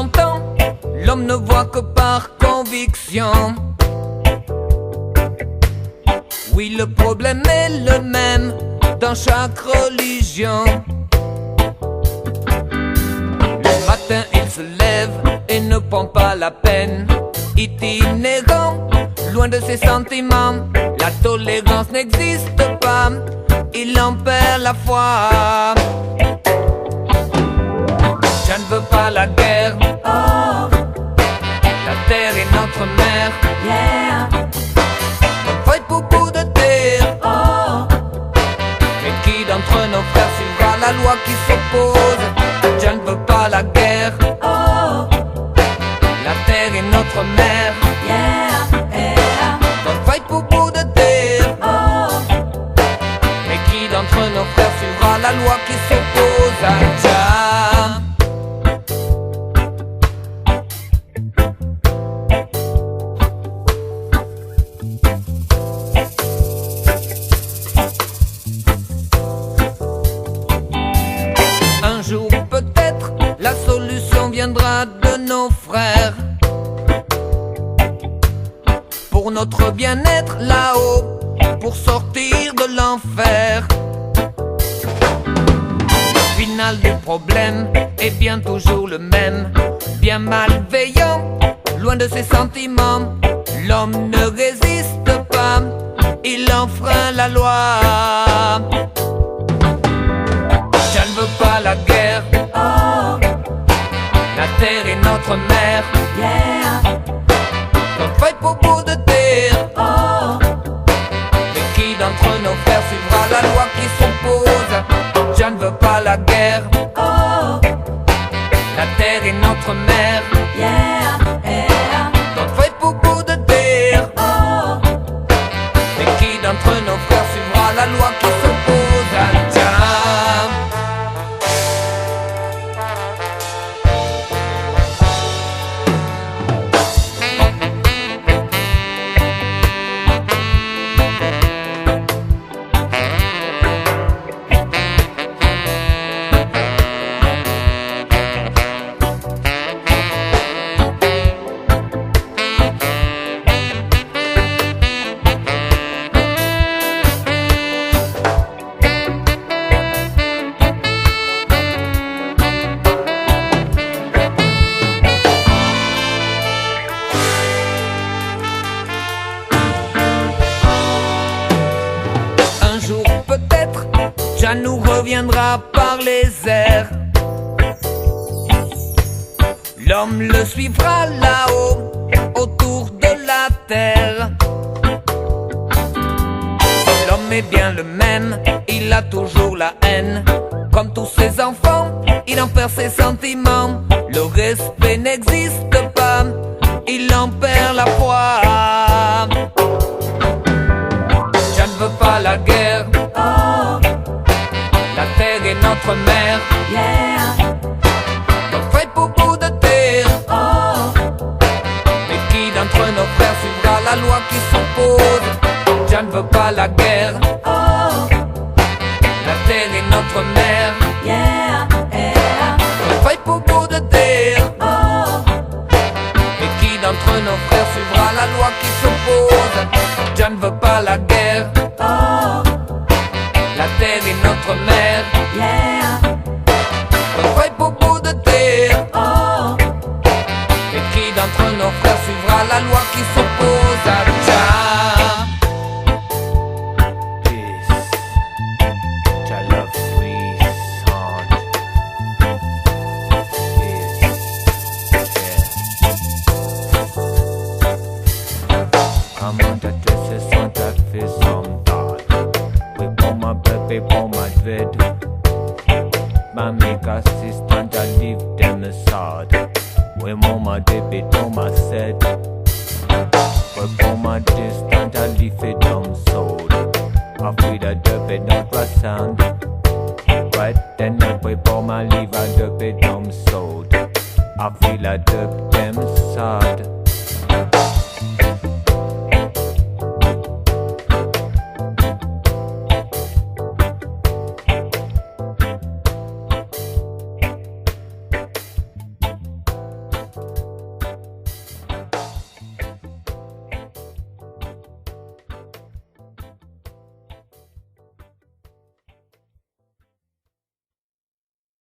entend, l'homme ne voit que par conviction. Oui, le problème est le même dans chaque religion. Le matin il se lève et ne prend pas la peine. Itinérant, loin de ses sentiments, la tolérance n'existe pas, il en perd la foi. Je ne veux pas la guerre, oh. La terre est notre mère, yeah. On fight pour bout de terre, oh. Mais qui d'entre nos frères suivra la loi qui s'oppose? Je ne veux pas la guerre, oh. La terre est notre mère, yeah, yeah. On fight pour bout de terre, oh. Mais qui d'entre nos frères suivra la loi qui s'oppose à Jah? Un jour peut-être la solution viendra de nos frères. Pour notre bien-être là-haut, pour sortir de l'enfer. Le final du problème est bien toujours le même. Bien malveillant, loin de ses sentiments, l'homme ne résiste pas, il enfreint la loi. Je ne veux pas la guerre, oh. La terre est notre mère, yeah. On fight pour bout de terre, oh. Mais qui d'entre nos frères suivra la loi qui s'impose? Je ne veux pas la guerre, oh. La terre est notre mère, yeah, yeah. On fight pour bout de terre, oh. Mais qui d'entre nos frères suivra la loi qui s'impose à Jah? Peut-être, Jah nous reviendra par les airs. L'homme le suivra là-haut, autour de la terre. L'homme est bien le même, il a toujours la haine. Comme tous ses enfants, il en perd ses sentiments. Le respect n'existe pas, il en perd la foi. Je ne veux pas la guerre, oh. La terre est notre mère, yeah. On fight pour bout de terre, oh. Mais qui d'entre nos frères suivra la loi qui s'impose? Je ne veux pas la guerre, oh. La terre est notre mère, yeah, yeah. On fight pour bout de terre, oh. Mais qui d'entre nos frères suivra la loi qui s'impose? Je ne veux pas la guerre, oh. La terre est notre mère, yeah. On fight pour bout de terre, oh. Et qui d'entre nos frères suivra la loi qui s'oppose à Jah? Peace, Jah love free sound. Yeah. I'm on the dresses on that face some thought. My baby on my bed. My make assistant, I leave them aside. When mama dip it on my set. But for my distant, I leave it unsold. I feel the dub it not a sound. Right then I pay for my leave, I dub it unsold. I feel I dub them sad.